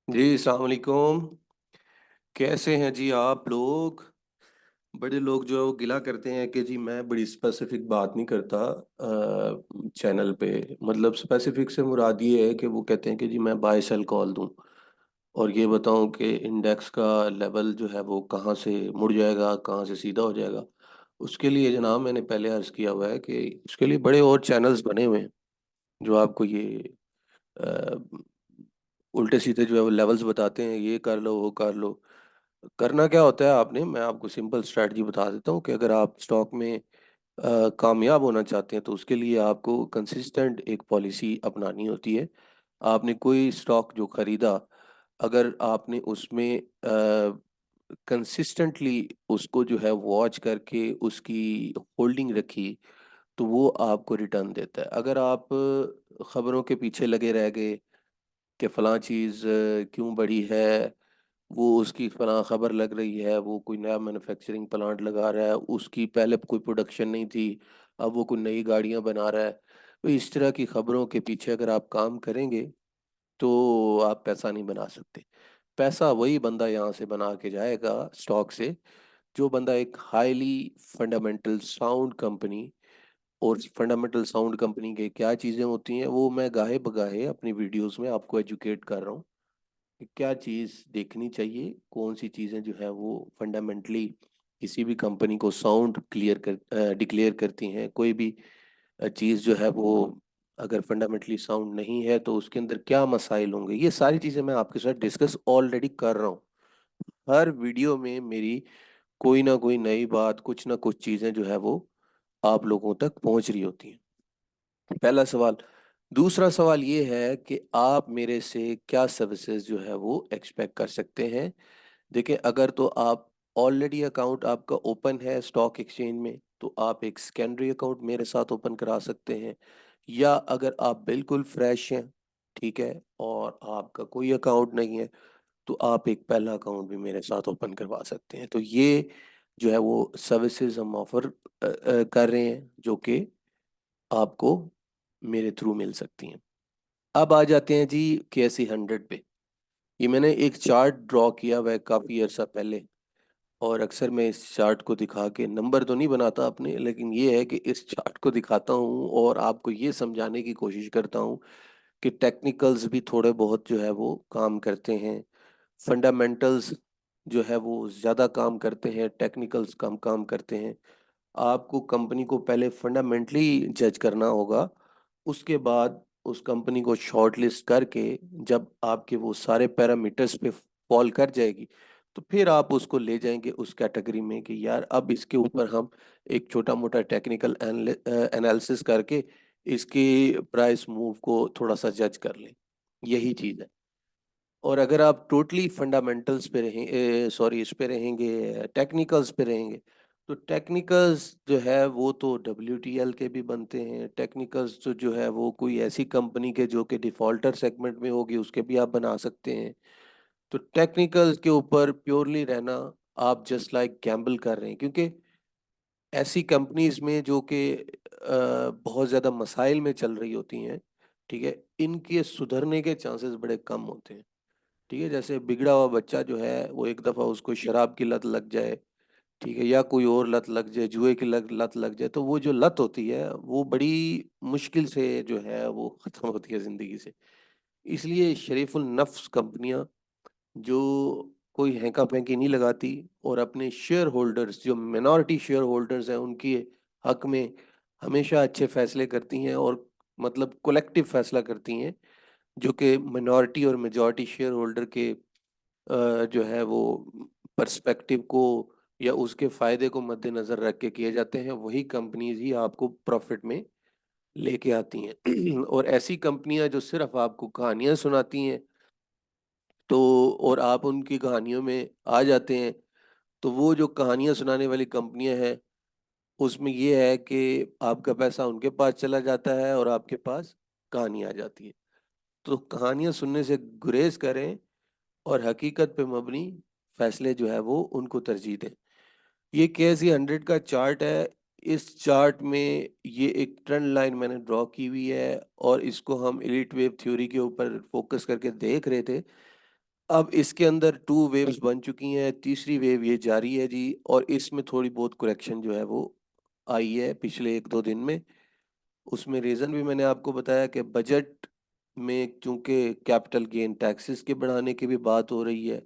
जी, अस्सलाम वालेकुम। कैसे हैं जी आप लोग? बड़े लोग जो है वो गिला करते हैं कि जी मैं बड़ी स्पेसिफिक बात नहीं करता चैनल पे। मतलब स्पेसिफिक से मुराद ये है कि वो कहते हैं कि जी मैं बाय सेल कॉल दूँ और ये बताऊँ कि इंडेक्स का लेवल जो है वो कहाँ से मुड़ जाएगा, कहाँ से सीधा हो जाएगा। उसके लिए जनाब मैंने पहले अर्ज़ किया हुआ है कि उसके लिए बड़े और चैनल्स बने हुए हैं, जो आपको ये अ, उल्टे-सीधे जो है वो लेवल्स बताते हैं, ये कर लो, वो कर लो। करना क्या होता है आपने, मैं आपको सिंपल स्ट्रैटेजी बता देता हूँ कि अगर आप स्टॉक में कामयाब होना चाहते हैं तो उसके लिए आपको कंसिस्टेंट एक पॉलिसी अपनानी होती है। आपने कोई स्टॉक जो खरीदा, अगर आपने उसमें कंसिस्टेंटली उसको जो है वॉच करके उसकी होल्डिंग रखी, तो वो आपको रिटर्न देता है। अगर आप खबरों के पीछे लगे रह गए कि फलाँ चीज़ क्यों बढ़ी है, वो उसकी फलाँ खबर लग रही है, वो कोई नया मैन्युफैक्चरिंग प्लांट लगा रहा है, उसकी पहले कोई प्रोडक्शन नहीं थी, अब वो कोई नई गाड़ियाँ बना रहा है। तो इस तरह की खबरों के पीछे अगर आप काम करेंगे, तो आप पैसा नहीं बना सकते। पैसा वही बंदा यहाँ से बना के जाएगा स्टॉक से, जो बंदा एक हाइली फंडामेंटल साउंड कंपनी, और फंडामेंटल साउंड कंपनी के क्या चीज़ें होती हैं, वो मैं गाहे-बगाहे अपनी वीडियोज़ में आपको एजुकेट कर रहा हूँ। कि क्या चीज़ देखनी चाहिए, कौन-सी चीज़ें जो है वो फंडामेंटली किसी भी कंपनी को साउंड डिक्लेयर करती हैं। कोई भी चीज़ जो है वो अगर फंडामेंटली साउंड नहीं है तो उसके अंदर क्या मसाइल होंगे, ये सारी चीज़ें मैं आपके साथ डिस्कस ऑलरेडी कर रहा हूँ। हर वीडियो में मेरी कोई ना कोई नई बात, कुछ ना कुछ चीज़ें जो है वो आप लोगों तक पहुँच रही होती हैं। पहला सवाल। दूसरा सवाल ये है कि आप मेरे से क्या सर्विसेज़ जो है वो एक्सपेक्ट कर सकते हैं। देखिए, अगर तो आप ऑलरेडी अकाउंट आपका ओपन है स्टॉक एक्सचेंज में, तो आप एक सेकेंडरी अकाउंट मेरे साथ ओपन करा सकते हैं। या अगर आप बिल्कुल फ्रेश हैं, ठीक है, और आपका कोई अकाउंट नहीं है, तो आप एक पहला अकाउंट भी मेरे साथ ओपन करवा सकते हैं। तो ये जो है वो सर्विसेज़ हम ऑफ़र कर रहे हैं, जो कि आपको मेरे थ्रू मिल सकती हैं। अब आ जाते हैं जी केएसई 100 पे। ये मैंने एक चार्ट ड्रॉ किया हुआ है काफ़ी अर्सा पहले, और अक्सर मैं इस चार्ट को दिखा के नंबर तो नहीं बनाता अपने, लेकिन ये है कि इस चार्ट को दिखाता हूँ और आपको ये समझाने की कोशिश करता हूँ कि टेक्निकल्स भी थोड़े बहुत जो है वो काम करते हैं। फंडामेंटल्स जो है वो ज़्यादा काम करते हैं, टेक्निकल्स कम काम करते हैं। आपको कंपनी को पहले फंडामेंटली जज करना होगा, उसके बाद उस कंपनी को शॉर्टलिस्ट करके जब आपके वो सारे पैरामीटर्स पे फॉल कर जाएगी, तो फिर आप उसको ले जाएँगे उस कैटेगरी में कि यार अब इसके ऊपर हम एक छोटा-मोटा टेक्निकल एनालिसिस करके इसकी प्राइस मूव को थोड़ा-सा जज कर लें। यही चीज़ है। और अगर आप टोटली फंडामेंटल्स पे सॉरी इस पे रहेंगे, टेक्निकल्स पे रहेंगे, तो टेक्निकल्स जो है वो तो डब्ल्यूटीएल के भी बनते हैं। टेक्निकल्स तो जो है वो कोई ऐसी कंपनी के जो कि डिफ़ॉल्टर सेगमेंट में होगी, उसके भी आप बना सकते हैं। तो टेक्निकल्स के ऊपर प्योरली रहना, आप जस्ट लाइक गैम्बल कर रहे हैं, क्योंकि ऐसी कंपनीज़ में जो कि बहुत ज़्यादा मसाइल में चल रही होती हैं, ठीक है? इनके सुधरने के चांसेस बड़े कम होते हैं। ठीक है? जैसे बिगड़ा हुआ बच्चा जो है, वो एक दफ़ा उसको शराब की लत लग जाए, ठीक है? या कोई और लत लग जाए, जुए की लत लग जाए, तो वो जो लत होती है, वो बड़ी मुश्किल से जो है वो ख़त्म होती है ज़िंदगी से। इसलिए शरीफ़ुल नफ्स कंपनियाँ जो कोई हेंका-फेंकी नहीं लगाती और अपने शेयर होल्डर्स, जो मिनॉरिटी शेयर होल्डर्स हैं, उनके हक़ में हमेशा अच्छे फ़ैसले करती हैं, और मतलब कलेक्टिव फ़ैसला करती हैं, जो कि मिनॉरिटी और मेजॉरिटी शेयर होल्डर के जो है वो पर्सपेक्टिव को या उसके फ़ायदे को मद्देनज़र रख के किए जाते हैं, वही कंपनीज़ ही आपको प्रॉफ़िट में लेके आती हैं। और ऐसी कंपनियाँ जो सिर्फ़ आपको कहानियाँ सुनाती हैं, तो और आप उनकी कहानियों में आ जाते हैं, तो वो जो कहानियाँ सुनाने वाली कंपनियाँ हैं, उसमें ये है कि आपका पैसा उनके पास चला जाता है और आपके पास कहानी आ जाती है। तो कहानियाँ सुनने से गुरेज़ करें और हकीकत पे मबनी फैसले जो है वो उनको तरजीह दें। ये केएसई 100 का चार्ट है। इस चार्ट में ये एक ट्रेंड लाइन मैंने ड्रॉ की हुई है और इसको हम एलीट वेव थ्योरी के ऊपर फ़ोकस करके देख रहे थे। अब इसके अंदर 2 वेव्स बन चुकी हैं, तीसरी वेव ये जारी है जी, और इसमें थोड़ी बहुत करेक्शन जो है वो आई है पिछले 1-2 दिन में। उसमें रीज़न भी मैंने आपको बताया कि बजट में चूँकि कैपिटल गेन टैक्सेस के बढ़ाने की भी बात हो रही है,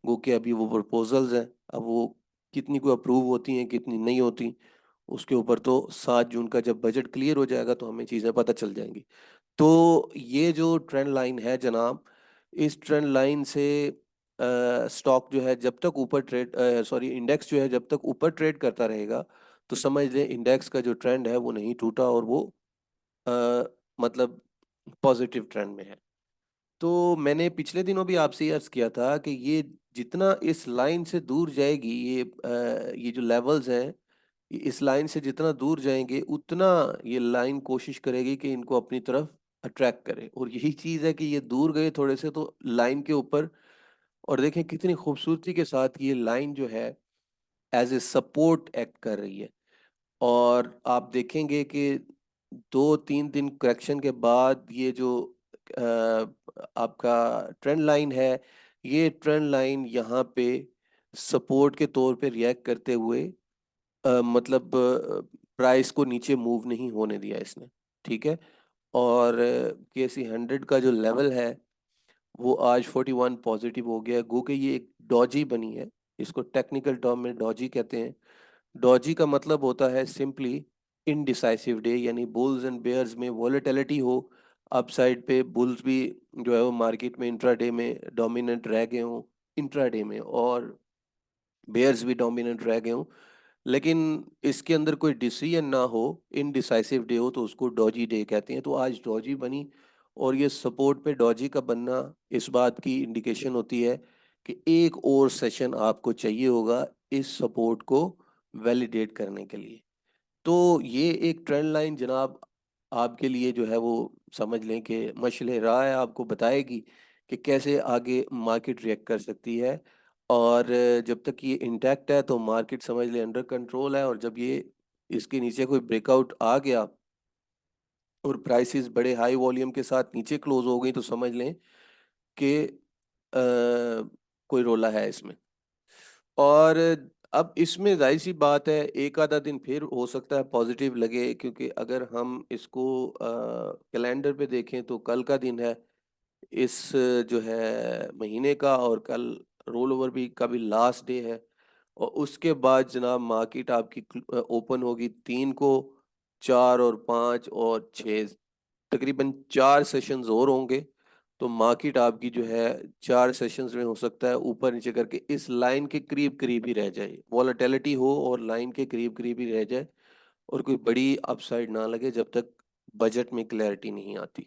वो कि अभी वो प्रपोज़ल्स हैं, अब वो कितनी को अप्रूव होती हैं, कितनी नहीं होती, उसके ऊपर तो 7 जून का जब बजट क्लियर हो जाएगा तो हमें चीज़ें पता चल जाएँगी। तो ये जो ट्रेंड लाइन है जनाब, इस ट्रेंड लाइन से स्टॉक जो है जब तक ऊपर ट्रेड सॉरी इंडेक्स जो है जब तक ऊपर ट्रेड करता रहेगा, तो समझ लें इंडेक्स का जो ट्रेंड है वो नहीं टूटा और वो अ, मतलब पॉजिटिव ट्रेंड में है। तो मैंने पिछले दिनों भी आपसे ये अर्ज़ किया था कि ये जितना इस लाइन से दूर जाएगी ये जो लेवल्स हैं, इस लाइन से जितना दूर जाएँगे उतना ये लाइन कोशिश करेगी कि इनको अपनी तरफ अट्रैक्ट करे, और यही चीज़ है कि ये दूर गए थोड़े से तो लाइन के ऊपर, और देखें कितनी खूबसूरती के साथ ये लाइन जो है एज़ ए सपोर्ट एक्ट कर रही है। और आप देखेंगे कि 2-3 दिन करेक्शन के बाद ये जो आपका ट्रेंड लाइन है, ये ट्रेंड लाइन यहाँ पे सपोर्ट के तौर पे रिएक्ट करते हुए मतलब प्राइस को नीचे मूव नहीं होने दिया इसने, ठीक है? और केएसई 100 का जो लेवल है, वो आज 41 पॉज़िटिव हो गया है, गो के ये एक डॉजी बनी है, इसको टेक्निकल टर्म में डॉजी कहते हैं। डॉजी का मतलब होता है सिंपली इनडिसाइसिव डे, यानी बुल्स एंड बेयर्स में वॉलेटिलिटी हो, अपसाइड पे बुल्स भी जो है वो मार्केट में इंट्राडे में डोमिनेंट रह गए हों इंट्राडे में, और बेयर्स भी डोमिनेंट रह गए हों, लेकिन इसके अंदर कोई डिसीजन ना हो, इनडिसाइसिव डे हो, तो उसको डॉजी डे कहते हैं। तो आज डॉजी बनी, और ये सपोर्ट पे डॉजी का बनना इस बात की इंडिकेशन होती है कि एक और सेशन आपको चाहिए होगा इस सपोर्ट को वैलिडेट करने के लिए। तो ये एक ट्रेंड लाइन जनाब आपके लिए जो है वो समझ लें कि मशले राह है, आपको बताएगी कि कैसे आगे मार्केट रिएक्ट कर सकती है। और जब तक ये इंटैक्ट है तो मार्केट समझ लें अंडर कंट्रोल है, और जब ये इसके नीचे कोई ब्रेकआउट आ गया और प्राइसेस बड़े हाई वॉल्यूम के साथ नीचे क्लोज हो गई, तो समझ लें कि कोई रोला है इसमें। और अब इसमें ज़ाहिर-सी बात है, एक आधा दिन फिर हो सकता है पॉज़िटिव लगे, क्योंकि अगर हम इसको कैलेंडर पे देखें तो कल का दिन है इस जो है महीने का, और कल रोल ओवर भी का भी लास्ट डे है, और उसके बाद जनाब मार्केट आपकी ओपन होगी 3 को, 4 और 5 और 6, तकरीबन 4 सेशंस और होंगे। तो मार्केट आपकी जो है 4 सेशंस में हो सकता है ऊपर-नीचे करके इस लाइन के करीब-करीब ही रह जाए। वोलेटिलिटी हो और लाइन के करीब-करीब ही रह जाए, और कोई बड़ी अपसाइड ना लगे जब तक बजट में क्लैरिटी नहीं आती।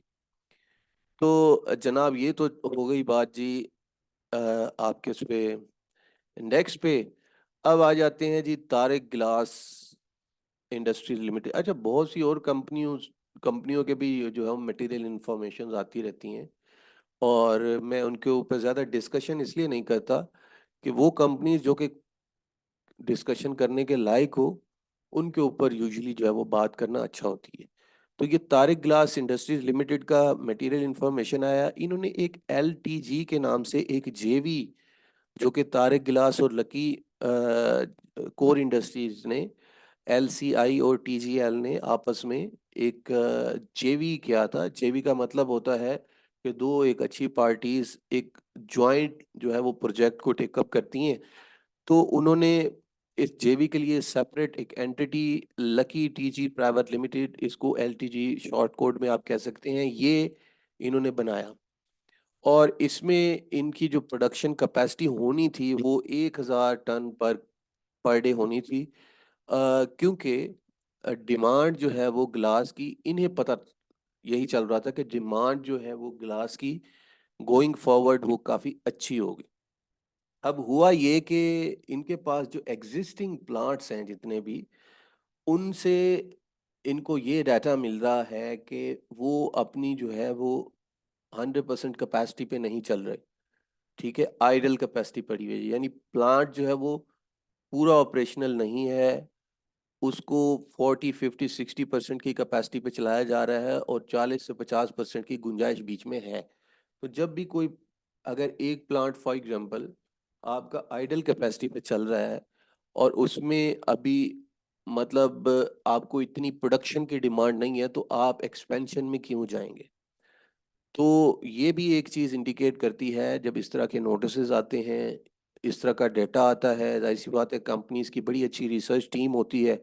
तो जनाब ये तो हो गई बात जी अ, आपके उस पे इंडेक्स पे। अब आ जाते हैं जी तारिक ग्लास इंडस्ट्रीज़ लिमिटेड। अच्छा, बहुत सी और कंपनियों के भी जो है मटेरियल इन्फॉर्मेशंस आती रहती हैं, और मैं उनके ऊपर ज़्यादा डिस्कशन इसलिए नहीं करता कि वो कंपनीज़ जो कि डिस्कशन करने के लायक हो, उनके ऊपर यूजुअली जो है वो बात करना अच्छा होती है। तो ये तारिक ग्लास इंडस्ट्रीज़ लिमिटेड का मटेरियल इन्फॉर्मेशन आया। इन्होंने एक एलटीजी के नाम से एक जेवी, जो कि तारिक ग्लास और लकी कोर इंडस्ट्रीज़ ने, एलसीआई और टीजीएल ने आपस में एक जेवी किया था। जेवी का मतलब होता है कि 2 एक अच्छी पार्टीज़ एक जॉइंट जो है वो प्रोजेक्ट को टेक अप करती हैं। तो उन्होंने इस जेवी के लिए सेपरेट एक entity lucky TG private limited, इसको एलटीजी शॉर्ट कोड में आप कह सकते हैं, ये इन्होंने बनाया। और इसमें इनकी जो प्रोडक्शन कैपेसिटी होनी थी वो 1000 टन पर डे होनी थी। क्योंकि डिमांड जो है वो ग्लास की, इन्हें पता यही चल रहा था कि डिमांड जो है वो ग्लास की गोइंग फॉरवर्ड वो काफ़ी अच्छी होगी। अब हुआ ये कि इनके पास जो एग्जिस्टिंग प्लांट्स हैं जितने भी, उनसे इनको ये डाटा मिल रहा है कि वो अपनी जो है वो 100% कैपेसिटी पे नहीं चल रहे, ठीक है? आइडल कैपेसिटी पड़ी हुई है, यानी प्लांट जो है वो पूरा ऑपरेशनल नहीं है, उसको 40, 50, 60% की कैपेसिटी पे चलाया जा रहा है, और 40 से 50% की गुंजाइश बीच में है। तो जब भी कोई अगर एक प्लांट फॉर एग्जांपल आपका आइडल कैपेसिटी पे चल रहा है और उसमें अभी मतलब आपको इतनी प्रोडक्शन की डिमांड नहीं है, तो आप एक्सपेंशन में क्यों जाएंगे? तो ये भी एक चीज़ इंडिकेट करती है, जब इस तरह के नोटिसेस आते हैं, इस तरह का डेटा आता है, ज़ाहिर सी बात है कंपनीज की बड़ी अच्छी रिसर्च टीम होती है।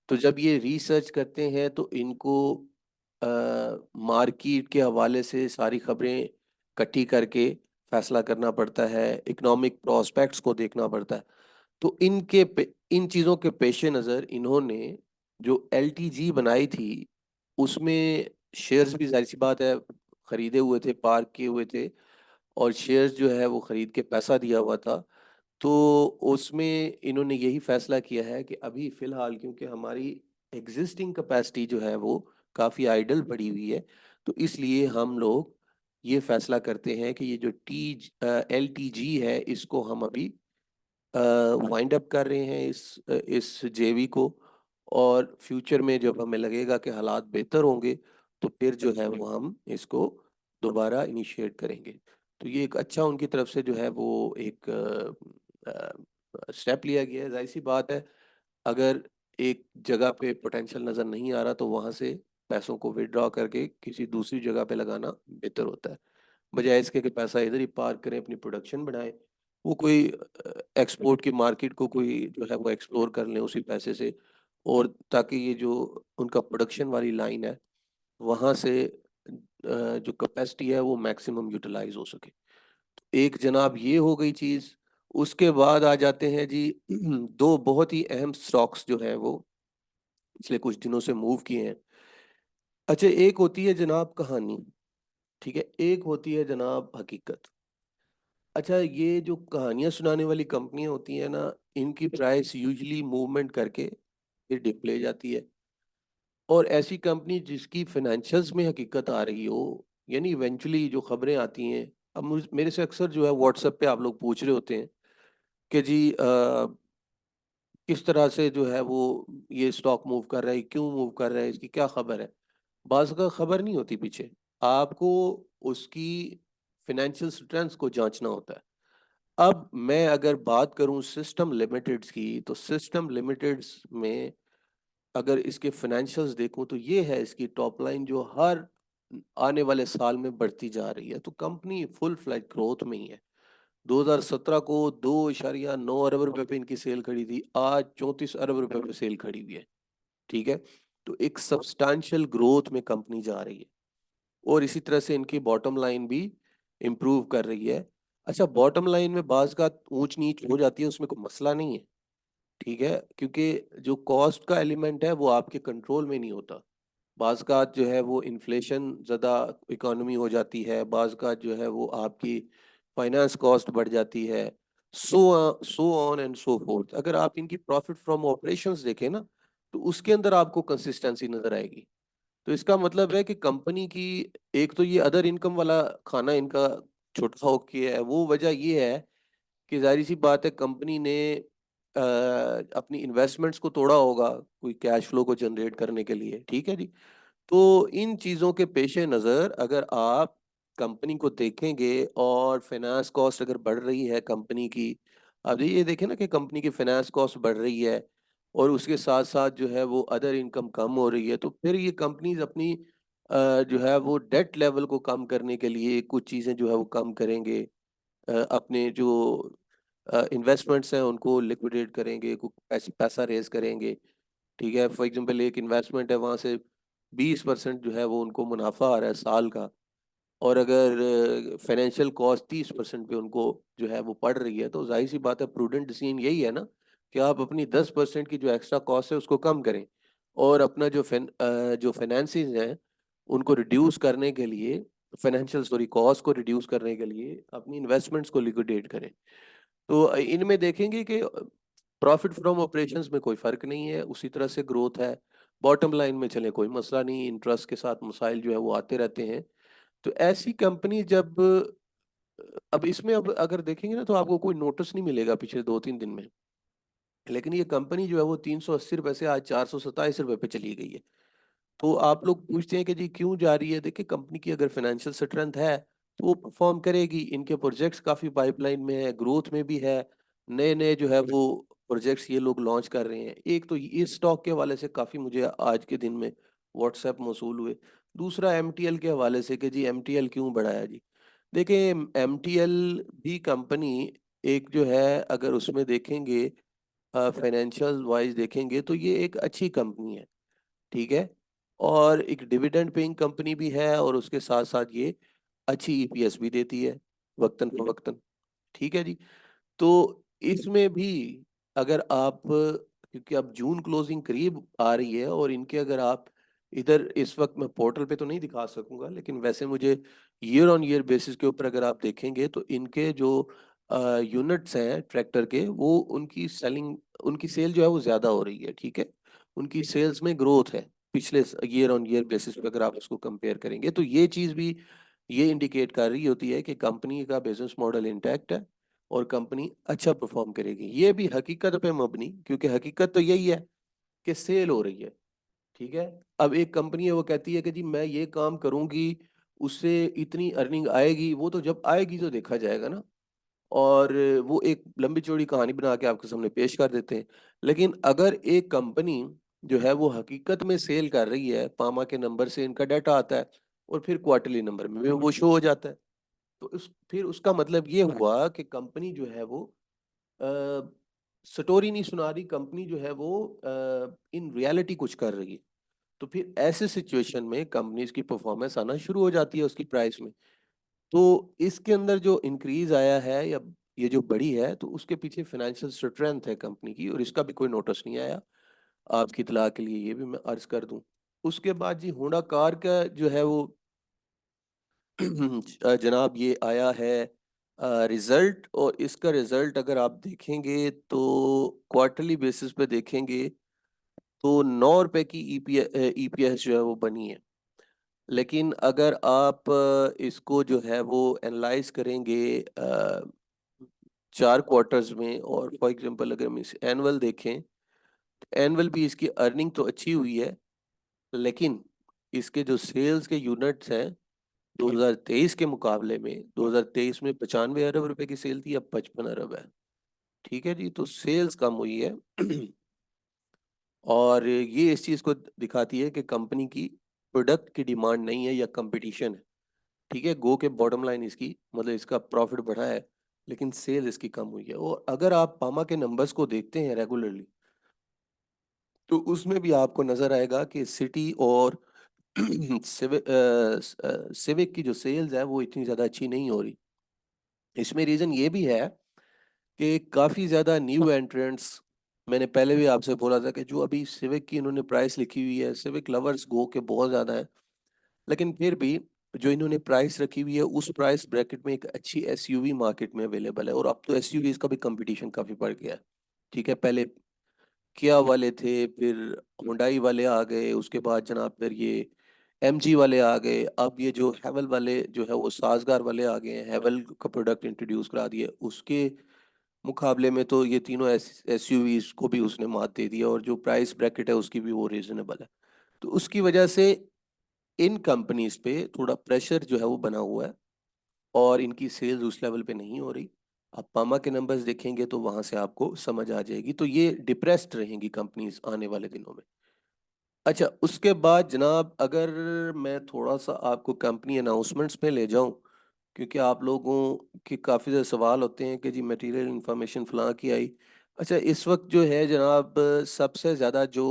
तो जब ये रिसर्च करते हैं तो इनको मार्केट के हवाले से सारी खबरें इकट्ठी करके फैसला करना पड़ता है, इकोनॉमिक प्रोस्पेक्ट्स को देखना पड़ता है। तो इन चीज़ों के पेश नज़र इन्होंने जो एलटीजी बनाई थी, उसमें शेयर्स भी ज़ाहिर सी बात है खरीदे हुए थे, पार्क किए हुए थे, और शेयर्स जो है वो खरीद के पैसा दिया हुआ था। तो उसमें इन्होंने यही फैसला किया है कि अभी फ़िलहाल क्योंकि हमारी एग्जिस्टिंग कैपेसिटी जो है वो काफ़ी आइडल पड़ी हुई है, तो इसलिए हम लोग ये फैसला करते हैं कि ये जो एलटीजी है इसको हम अभी वाइंड अप कर रहे हैं, इस जेवी को। और फ्यूचर में जब हमें लगेगा कि हालात बेहतर होंगे, तो फिर जो है वो हम इसको दोबारा इनिशिएट करेंगे। तो ये एक अच्छा उनकी तरफ से जो है वो एक स्टेप लिया गया है। जाहिर सी बात है, अगर एक जगह पे पोटेंशियल नज़र नहीं आ रहा तो वहाँ से पैसों को विड्रॉ करके किसी दूसरी जगह पे लगाना बेहतर होता है, बजाय इसके कि पैसा इधर ही पार्क करें, अपनी प्रोडक्शन बढ़ाएं। वो कोई एक्सपोर्ट की मार्केट को कोई जो है वो एक्सप्लोर कर लें उसी पैसे से, और ताकि ये जो उनका प्रोडक्शन वाली लाइन है वहाँ से जो कैपेसिटी है वो मैक्सिमम यूटिलाइज हो सके। एक जनाब ये हो गई चीज़। उसके बाद आ जाते हैं जी दो बहुत ही अहम स्टॉक्स जो हैं वो पिछले कुछ दिनों से मूव किए हैं। अच्छा, एक होती है जनाब कहानी, ठीक है, एक होती है जनाब हकीकत। अच्छा, ये जो कहानियां सुनाने वाली कंपनियां होती हैं ना, इनकी प्राइस यूजली मूवमेंट करके फिर डिप ले जाती है। और ऐसी कंपनी जिसकी फाइनेंशियल्स में हकीकत आ रही हो, यानी इवेंचुअली जो खबरें आती हैं, अब मेरे से अक्सर जो है व्हाट्सएप पे आप लोग पूछ रहे होते हैं कि जी किस तरह से जो है वो ये स्टॉक मूव कर रहा है, क्यों मूव कर रहा है, इसकी क्या खबर है। बाज़ का खबर नहीं होती पीछे, आपको उसकी फाइनेंशियल स्ट्रेंथ को जांचना होता है। अब मैं अगर बात करूं सिस्टम लिमिटेड्स की, तो सिस्टम लिमिटेड्स में अगर इसके फाइनेंशियल्स देखूं तो ये है इसकी टॉप लाइन जो हर आने वाले साल में बढ़ती जा रही है। तो कंपनी फुल फ्लैज ग्रोथ में ही है। 2017 को 2.9 अरब रुपए पे इनकी सेल खड़ी थी, आज 34 अरब रुपए पे सेल खड़ी हुई है। ठीक है, तो एक सब्सटैंशियल ग्रोथ में कंपनी जा रही है, और इसी तरह से इनकी बॉटम लाइन भी इम्प्रूव कर रही है। अच्छा, बॉटम लाइन में बाज का ऊंच नीच हो जाती है, उसमें कोई मसला नहीं है, ठीक है, क्योंकि जो कॉस्ट का एलिमेंट है वो आपके कंट्रोल में नहीं होता। बाज़ का जो है वो इन्फ्लेशन ज़्यादा इकोनॉमी हो जाती है, बाज़ का जो है वो आपकी फाइनेंस कॉस्ट बढ़ जाती है, so on and so fourth. अगर आप इनकी प्रॉफिट फ्रॉम ऑपरेशंस देखें ना, तो उसके अंदर आपको कंसिस्टेंसी नजर आएगी। तो इसका मतलब है कि कंपनी की एक तो ये अदर इनकम वाला खाना इनका छोटा हो गया है। वो वजह ये है कि जाहिर सी बात है कंपनी ने अपनी इन्वेस्टमेंट्स को तोड़ा होगा कोई कैश फ्लो को जनरेट करने के लिए, ठीक है जी। तो इन चीज़ों के पेश नज़र अगर आप कंपनी को देखेंगे और फाइनेंस कॉस्ट अगर बढ़ रही है कंपनी की, अब ये देखें ना कि कंपनी की फाइनेंस कॉस्ट बढ़ रही है और उसके साथ साथ जो है वो अदर इनकम कम हो रही है, तो फिर ये कंपनीज अपनी जो है वो डेट लेवल को कम करने के लिए कुछ चीज़ें जो है वो कम करेंगे। अपने जो इन्वेस्टमेंट्स हैं उनको लिक्विडेट करेंगे, पैसा रेज करेंगे, ठीक है। फॉर एग्जांपल एक इन्वेस्टमेंट है, वहाँ से 20% जो है वो उनको मुनाफा आ रहा है साल का, और अगर फाइनेंशियल कॉस्ट 30% पे उनको जो है वो पड़ रही है, तो जाहिर सी बात है प्रूडेंट डिसीजन यही है ना कि आप अपनी 10% की जो एक्स्ट्रा कॉस्ट है उसको कम करें, और अपना जो फाइनेंसिस हैं उनको रिड्यूस करने के लिए, फाइनेंशियल सॉरी कॉस्ट को रिड्यूस करने के लिए अपनी इन्वेस्टमेंट्स को लिक्विडेट करें। तो इनमें देखेंगे कि प्रॉफिट फ्रॉम ऑपरेशंस में कोई फर्क नहीं है, उसी तरह से ग्रोथ है। बॉटम लाइन में चले कोई मसला नहीं, इंटरेस्ट के साथ मसाइल जो है वो आते रहते हैं। तो ऐसी कंपनी जब अब इसमें अब अगर देखेंगे ना तो आपको कोई नोटिस नहीं मिलेगा पिछले 2-3 दिन में, लेकिन ये कंपनी जो है वो 380 रुपए से आज 427 रुपए पे चली गई है। तो आप लोग पूछते हैं कि जी क्यों जा रही है। देखिए, कंपनी की अगर फाइनेंशियल स्ट्रेंथ है तो वो परफॉर्म करेगी। इनके प्रोजेक्ट्स काफ़ी पाइपलाइन में है, ग्रोथ में भी है, नए नए जो है वो प्रोजेक्ट्स ये लोग लॉन्च कर रहे हैं। एक तो इस स्टॉक के हवाले से काफ़ी मुझे आज के दिन में व्हाट्सएप मौसूल हुए। दूसरा एमटीएल के हवाले से कि जी एमटीएल क्यों बढ़ाया जी। देखिए, एमटीएल भी कंपनी एक जो है, अगर उसमें देखेंगे फाइनेंशियल वाइज देखेंगे तो ये एक अच्छी कंपनी है, ठीक है। और एक डिविडेंड पेइंग कंपनी भी है, और उसके साथ साथ ये अच्छी ईपीएस भी देती है वक्तन फवक्तन, ठीक है जी। तो इसमें भी अगर आप, क्योंकि अब जून क्लोजिंग करीब आ रही है, और इनके अगर आप इधर इस वक्त मैं पोर्टल पे तो नहीं दिखा सकूंगा, लेकिन वैसे मुझे ईयर ऑन ईयर बेसिस के ऊपर अगर आप देखेंगे तो इनके जो यूनिट्स हैं ट्रैक्टर के, वो उनकी सेलिंग, उनकी सेल जो है वो ज़्यादा हो रही है, ठीक है। उनकी सेल्स में ग्रोथ है पिछले ईयर ऑन ईयर बेसिस पे अगर आप उसको कंपेयर करेंगे, तो ये चीज़ भी ये इंडिकेट कर रही होती है कि कंपनी का बिजनेस मॉडल इंटैक्ट है और कंपनी अच्छा परफॉर्म करेगी। ये भी हकीकत पे मबनी, क्योंकि हकीकत तो यही है कि सेल हो रही है, ठीक है। अब एक कंपनी है वो कहती है कि जी मैं ये काम करूंगी, उससे इतनी अर्निंग आएगी, वो तो जब आएगी तो देखा जाएगा ना। और वो एक लंबी चौड़ी कहानी बना के आपके सामने पेश कर देते हैं। लेकिन अगर एक कंपनी जो है वो हकीकत में सेल कर रही है, पामा के नंबर से इनका डाटा आता है और फिर क्वार्टरली नंबर में भी वो शो हो जाता है, तो फिर उसका मतलब ये हुआ कि कंपनी जो है वो स्टोरी नहीं सुना रही, कंपनी जो है वो इन रियलिटी कुछ कर रही है। तो फिर ऐसे सिचुएशन में कंपनीज की परफॉर्मेंस आना शुरू हो जाती है उसकी प्राइस में। तो इसके अंदर जो इंक्रीज आया है, या ये जो बढ़ी है, तो उसके पीछे फाइनेंशियल स्ट्रेंथ है कंपनी की, और इसका भी कोई नोटिस नहीं आया। आपकी इतला के लिए ये भी मैं अर्ज कर दूं। उसके बाद जी होंडा कार का जो है वो जनाब ये आया है रिजल्ट, और इसका रिजल्ट अगर आप देखेंगे तो क्वार्टरली बेसिस पे देखेंगे तो 9 रुपए की ईपीएस जो है वो बनी है। लेकिन अगर आप इसको जो है वो एनालाइज करेंगे 4 क्वार्टर्स में, और फॉर एग्जांपल अगर हम इस एनुअल देखें, एनुअल भी इसकी अर्निंग तो अच्छी हुई है, लेकिन इसके जो सेल्स के यूनिट्स हैं 2023 के मुकाबले में, 2023 में 95 अरब रुपए की सेल थी, अब 55 अरब है, ठीक है जी। तो सेल्स कम हुई है और ये इस चीज़ को दिखाती है कि कंपनी की प्रोडक्ट की डिमांड नहीं है या कंपटीशन है, ठीक है। गो के बॉटम लाइन इसकी मतलब इसका प्रॉफिट बढ़ा है, लेकिन सेल इसकी कम हुई है। और अगर आप पामा के नंबर्स को देखते हैं रेगुलरली, तो उसमें भी आपको नजर आएगा कि सिटी और सिविक की जो सेल्स है वो इतनी ज़्यादा अच्छी नहीं हो रही। इसमें रीज़न ये भी है कि काफ़ी ज़्यादा न्यू एंट्रेंट्स, मैंने पहले भी आपसे बोला था कि जो अभी सिविक की इन्होंने प्राइस लिखी हुई है, सिविक लवर्स गो के बहुत ज़्यादा है, लेकिन फिर भी जो इन्होंने प्राइस रखी हुई है उस प्राइस ब्रैकेट में एक अच्छी एसयूवी मार्केट में अवेलेबल है। और अब तो एसयूवीज का भी कंपटीशन काफ़ी बढ़ गया है, ठीक है। पहले किया वाले थे, फिर हुंडई वाले आ गए, उसके बाद जनाब फिर ये एमजी वाले आ गए, अब ये जो हैवल वाले जो है वो साजगार वाले आ गए हैं, हैवल का प्रोडक्ट इंट्रोड्यूस करा दिए। उसके मुकाबले में तो ये तीनों एसयूवीज को भी उसने मात दे दिया, और जो प्राइस ब्रैकेट है उसकी भी वो रीजनेबल है। तो उसकी वजह से इन कंपनीज पे थोड़ा प्रेशर जो है वो बना हुआ है, और इनकी सेल्स उस लेवल पे नहीं हो रही। आप पामा के नंबर्स देखेंगे तो वहां से आपको समझ आ जाएगी। तो ये डिप्रेस्ड रहेंगी कंपनीज आने वाले दिनों में। अच्छा, उसके बाद जनाब अगर मैं थोड़ा सा आपको कंपनी अनाउंसमेंट्स में ले जाऊं, क्योंकि आप लोगों के काफ़ी ज़्यादा सवाल होते हैं कि जी मटेरियल इंफॉर्मेशन फलां की आई। अच्छा, इस वक्त जो है जनाब सबसे ज़्यादा जो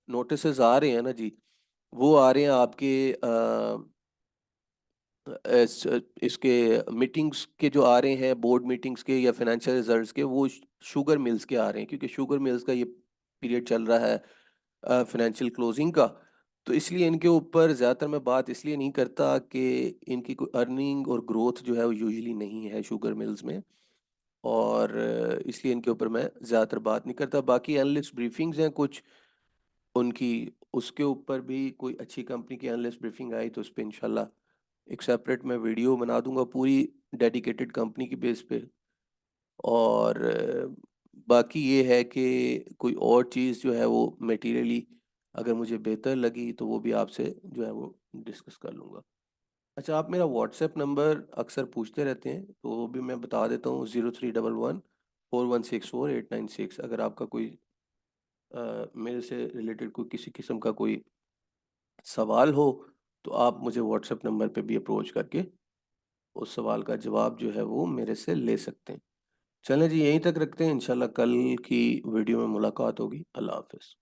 नोटिस आ रहे हैं ना जी, वो आ रहे हैं आपके इसके मीटिंग्स के जो आ रहे हैं, बोर्ड मीटिंग्स के या फाइनेंशियल रिजल्ट्स के, वो शुगर मिल्स के आ रहे हैं, क्योंकि शुगर मिल्स का ये पीरियड चल रहा है फाइनेंशियल क्लोजिंग का। तो इसलिए इनके ऊपर ज़्यादातर मैं बात इसलिए नहीं करता कि इनकी कोई अर्निंग और ग्रोथ जो है वो यूजुअली नहीं है शुगर मिल्स में, और इसलिए इनके ऊपर मैं ज़्यादातर बात नहीं करता। बाकी एनालिस्ट ब्रीफिंग्स हैं कुछ उनकी, उसके ऊपर भी कोई अच्छी कंपनी की एनालिस्ट ब्रीफिंग आई तो उस पर इंशाल्लाह एक सेपरेट मैं वीडियो बना दूंगा पूरी डेडिकेटेड कंपनी की बेस पे। और बाकी ये है कि कोई और चीज़ जो है वो मटेरियली अगर मुझे बेहतर लगी तो वो भी आपसे जो है वो डिस्कस कर लूँगा। अच्छा, आप मेरा व्हाट्सएप नंबर अक्सर पूछते रहते हैं, तो वो भी मैं बता देता हूँ, 0311 4164 896। अगर आपका कोई मेरे से रिलेटेड कोई किसी किस्म का कोई सवाल हो, तो आप मुझे व्हाट्सएप नंबर पे भी अप्रोच करके उस सवाल का जवाब जो है वो मेरे से ले सकते हैं। चलें जी, यहीं तक रखते हैं, इंशाल्लाह कल की वीडियो में मुलाकात होगी। अल्लाह हाफ़िज़।